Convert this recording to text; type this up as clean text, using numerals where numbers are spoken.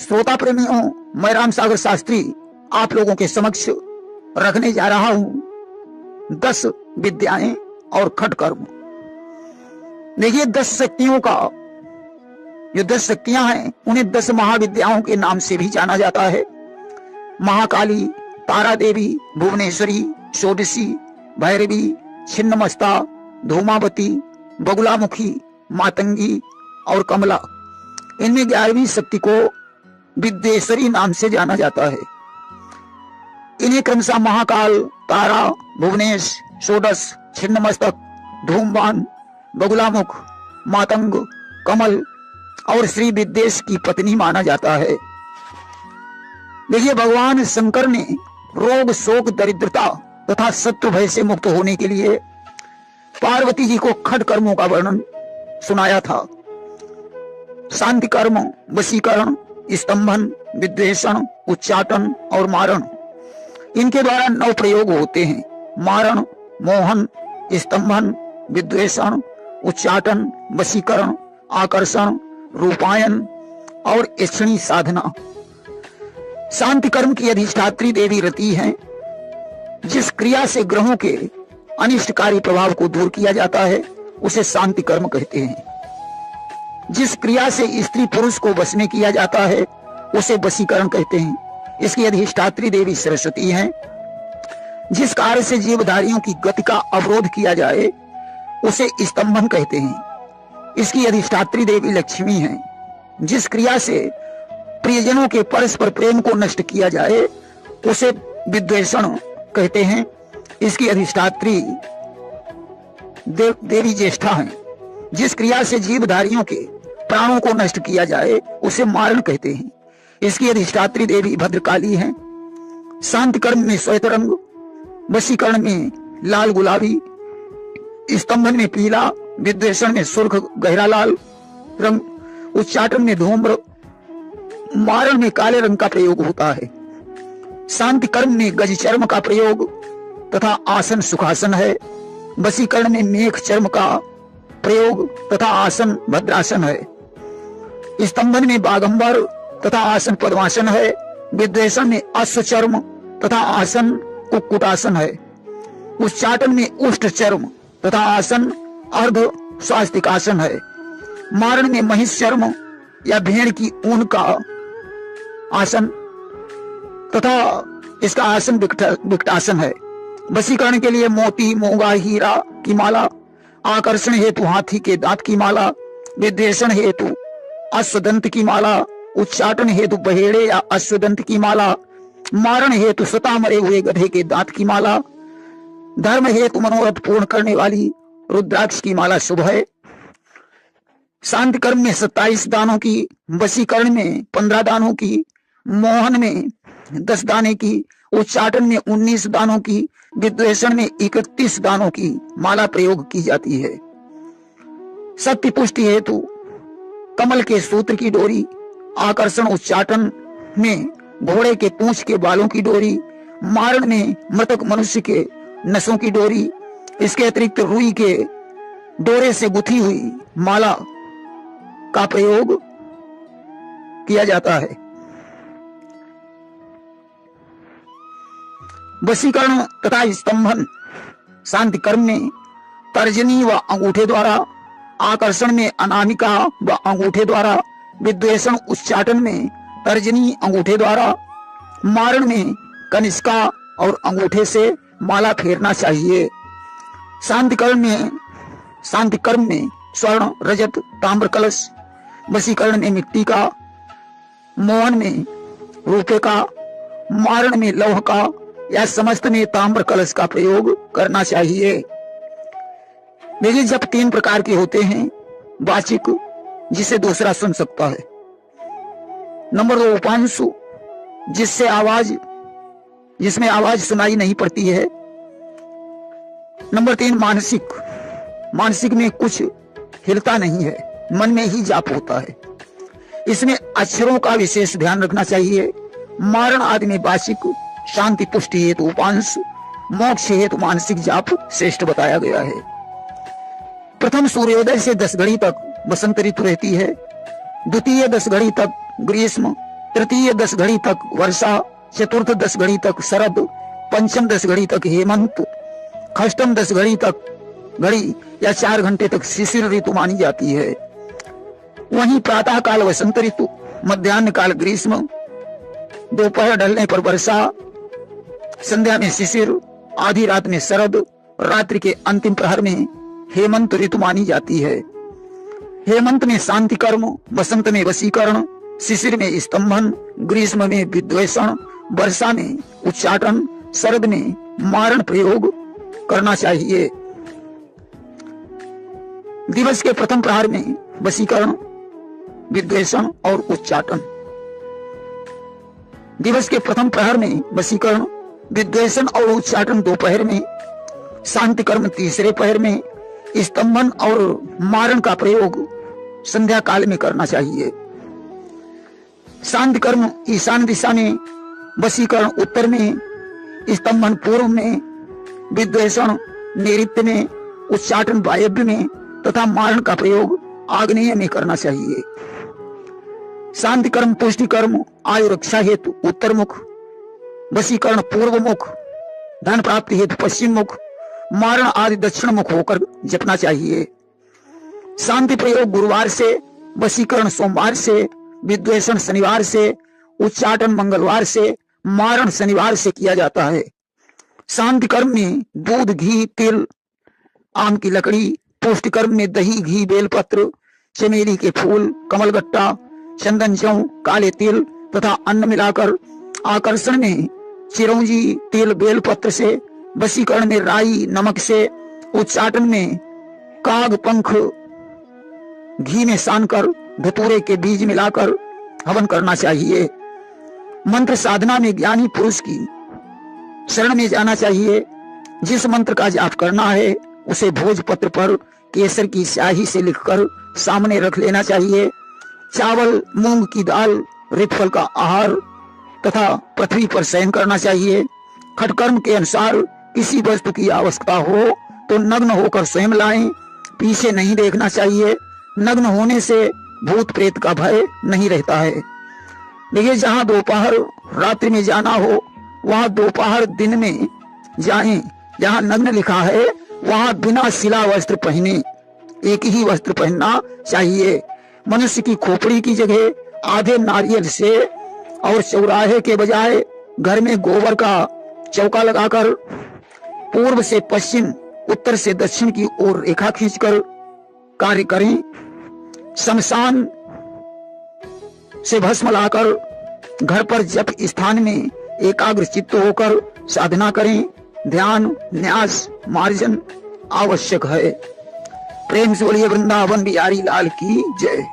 श्रोता प्रेमियों, मैं राम सागर शास्त्री आप लोगों के समक्ष रखने जा रहा हूं 10 विद्याएं और खटकर्म। देखिए, 10 शक्तियों का जो 10 शक्तियां हैं उन्हें 10 महाविद्याओं के नाम से भी जाना जाता है। महाकाली, तारा देवी, भुवनेश्वरी, षोडशी, भैरवी, छिन्नमस्ता, धूमावती, बगुलामुखी, मातंगी और कमला। इनमें 11वीं शक्ति को विद्येश्वरी नाम से जाना जाता है। इन्हें क्रमशः महाकाल, तारा, भुवनेश, षोडश, छिन्नमस्तक, धूमवान, बगुलामुख, मातंग, कमल और श्री विद्येश की पत्नी माना जाता है। देखिए, भगवान शंकर ने रोग, शोक, दरिद्रता तथा शत्रु भय से मुक्त होने के लिए पार्वती जी को खटकर्मों का वर्णन सुनाया था। शांति कर्म, वशीकरण, स्तंभन, विद्वेषण, उच्चाटन और मारण। इनके द्वारा 9 प्रयोग होते हैं। मारण, मोहन, स्तंभन, विद्वेषण, उच्चाटन, वशीकरण, आकर्षण, रूपायन और इच्छणी साधना। शांति कर्म की अधिष्ठात्री देवी रति हैं। जिस क्रिया से ग्रहों के अनिष्टकारी प्रभाव को दूर किया जाता है उसे शांति कर्म कहते हैं। जिस क्रिया से स्त्री पुरुष को वश में किया जाता है उसे वशीकरण कहते हैं। इसकी अधिष्ठात्री देवी सरस्वती हैं। जिस कार्य से जीवधारियों की गति का अवरोध किया जाए उसे स्तंभन कहते हैं। इसकी अधिष्ठात्री देवी लक्ष्मी हैं। जिस क्रिया से प्रियजनों के परस्पर प्रेम को नष्ट किया जाए उसे विद्वेषण कहते हैं। इसकी अधिष्ठात्री देवी ज्येष्ठा हैं। जिस क्रिया से जीवधारियों के प्राणों को नष्ट किया जाए उसे मारण कहते हैं। इसकी अधिष्ठात्री देवी भद्रकाली हैं। शांति कर्म में श्वेत रंग, वशीकरण में लाल गुलाबी, स्तंभन में पीला, विद्वेषण में सुर्ख गहरा लाल रंग, उच्चाटन में धूम्र, मारण में काले रंग का प्रयोग होता है। शांति कर्म में गज चर्म का प्रयोग तथा आसन सुखासन है। वशीकरण में मेघ चर्म का प्रयोग तथा आसन भद्रासन है। स्तंभन में बागंबर तथा आसन पद्मासन है। विद्वेषण में अश्व चर्म तथा आसन कुक्कुटासन है। उच्चाटन में उष्ट चर्म तथा आसन अर्ध स्वास्तिकासन है। मारण में महिष चर्म या भेड़ की ऊन का आसन तथा इसका आसन विकटासन है। वशीकरण के लिए मोती, मोगा, हीरा की माला, आकर्षण हेतु हाथी के दांत की माला, विद्वेषण हेतु अश्वदंत की माला, उच्चाटन हेतु बहेड़े या अश्वदंत की माला, मारण हेतु स्वतः मरे हुए गधे के दांत की माला, धर्म हेतु मनोरथ पूर्ण करने वाली रुद्राक्ष की माला शुभ है। शांति कर्म में 27 दानों की, वशीकरण में 15 दानों की, मोहन में 10 दाने की, उच्चाटन में 19 दानों की, विद्वेषण में 31 दानों की माला प्रयोग की जाती है। सत्य पुष्टि हेतु कमल के सूत्र की डोरी, आकर्षण उच्चाटन में घोड़े के पूंछ के बालों की डोरी, मारण में मृतक मनुष्य के नसों की डोरी। इसके अतिरिक्त रुई के डोरे से गुथी हुई माला का प्रयोग किया जाता है। वशीकरण तथा स्तंभन शांति कर्म में तर्जनी व अंगूठे द्वारा, आकर्षण में अनामिका व अंगूठे द्वारा, विद्वेषण उच्चाटन में तर्जनी अंगूठे द्वारा, मारण में कनिष्का और अंगूठे से माला फेरना चाहिए। शांति कर्म में स्वर्ण, रजत, ताम्र कलश, वशीकरण में मिट्टी का, मोहन में रूपे का, मारण में लौह का या समस्त में ताम्र कलश का प्रयोग करना चाहिए। देखिए, जब 3 प्रकार के होते हैं। वाचिक, जिसे दूसरा सुन सकता है। नंबर 2 उपांशु, जिसमें आवाज सुनाई नहीं पड़ती है। नंबर 3 मानसिक में कुछ हिलता नहीं है, मन में ही जाप होता है। इसमें अक्षरों का विशेष ध्यान रखना चाहिए। मारण आदि में वाचिक, शांति पुष्टि हेतु उपांश, मोक्ष हेतु मानसिक जाप श्रेष्ठ बताया गया है। प्रथम सूर्योदय से 10 घड़ी तक बसंत ऋतु रहती है। द्वितीय 10 घड़ी तक ग्रीष्म तृतीय 10 घड़ी तक वर्षा, चतुर्थ 10 घड़ी तक शरद, पंचम 10 घड़ी तक हेमंत, षष्ठम 10 घड़ी या 4 घंटे तक शिशिर ऋतु मानी जाती है। वहीं प्रातः काल वसंत ऋतु, मध्याह्न काल ग्रीष्म, दोपहर ढलने पर वर्षा, संध्या में शिशिर, आधी रात में शरद, रात्रि के अंतिम प्रहर में हेमंत ऋतु मानी जाती है। हेमंत में शांति कर्म, वसंत में वशीकरण, शिशिर में स्तंभन, ग्रीष्म में विद्वेषण, वर्षा में उच्चाटन, शरद में मारण प्रयोग करना चाहिए। दिवस के प्रथम प्रहर में वशीकरण, विद्वेषण और उच्चाटन। दिवस के प्रथम प्रहर में वशीकरण, विद्वेषण और उच्चाटन दोपहर में, शांति कर्म तीसरे पहर में, स्तंभन और मारण का प्रयोग संध्या काल में करना चाहिए। शांति कर्म ईशान दिशा में, वशीकरण उत्तर में, स्तंभन पूर्व में, विद्वेषण नैऋत्य में, उच्चाटन वायव्य में तथा मारण का प्रयोग आग्नेय में करना चाहिए। शांति कर्म पुष्टि कर्म आयु रक्षा हेतु उत्तर मुख, वशीकरण पूर्व मुख, धन प्राप्ति हेतु पश्चिम मुख, मारण आदि दक्षिण मुख होकर जपना चाहिए। शांति प्रयोग गुरुवार से, वशीकरण सोमवार से, विद्वेषण शनिवार से, उच्चाटन मंगलवार से, मारण शनिवार से किया जाता है। शांति कर्म में दूध, घी, तिल, आम की लकड़ी, पुष्टि कर्म में दही, घी, बेलपत्र, चमेली के फूल, कमलगट्टा, चंदन, जौ, काले तिल तथा अन्न मिलाकर, आकर्षण में चिरौंजी, तिल, बेलपत्र से, वशीकरण में राई, नमक से, उच्चाटन में काग पंख घी में सानकर धतूरे के बीज मिलाकर हवन करना चाहिए। मंत्र साधना में ज्ञानी पुरुष की शरण में जाना चाहिए। जिस मंत्र का जाप करना है उसे भोजपत्र पर केसर की स्याही से लिखकर सामने रख लेना चाहिए। चावल, मूंग की दाल, रितफल का आहार तथा पृथ्वी पर शयन करना चाहिए। खटकर्म के अनुसार किसी वस्तु की आवश्यकता हो तो नग्न होकर स्वयं लाएं, पीछे नहीं देखना चाहिए। नग्न होने से भूत प्रेत का भय नहीं रहता है। देखिए, जहाँ दोपहर रात्रि में जाना हो वहाँ दोपहर दिन में जाएं। जहाँ नग्न लिखा है वहाँ बिना सिला वस्त्र पहने, एक ही वस्त्र पहनना चाहिए। मनुष्य की खोपड़ी की जगह आधे नारियल से और चौराहे के बजाय घर में गोबर का चौका लगाकर पूर्व से पश्चिम, उत्तर से दक्षिण की ओर रेखा खींचकर कार्य करें। शमशान से भस्म लाकर घर पर जप स्थान में एकाग्र चित्त होकर साधना करें। ध्यान, न्यास, मार्जन आवश्यक है। प्रेम से बोलिए वृंदावन बिहारी लाल की जय।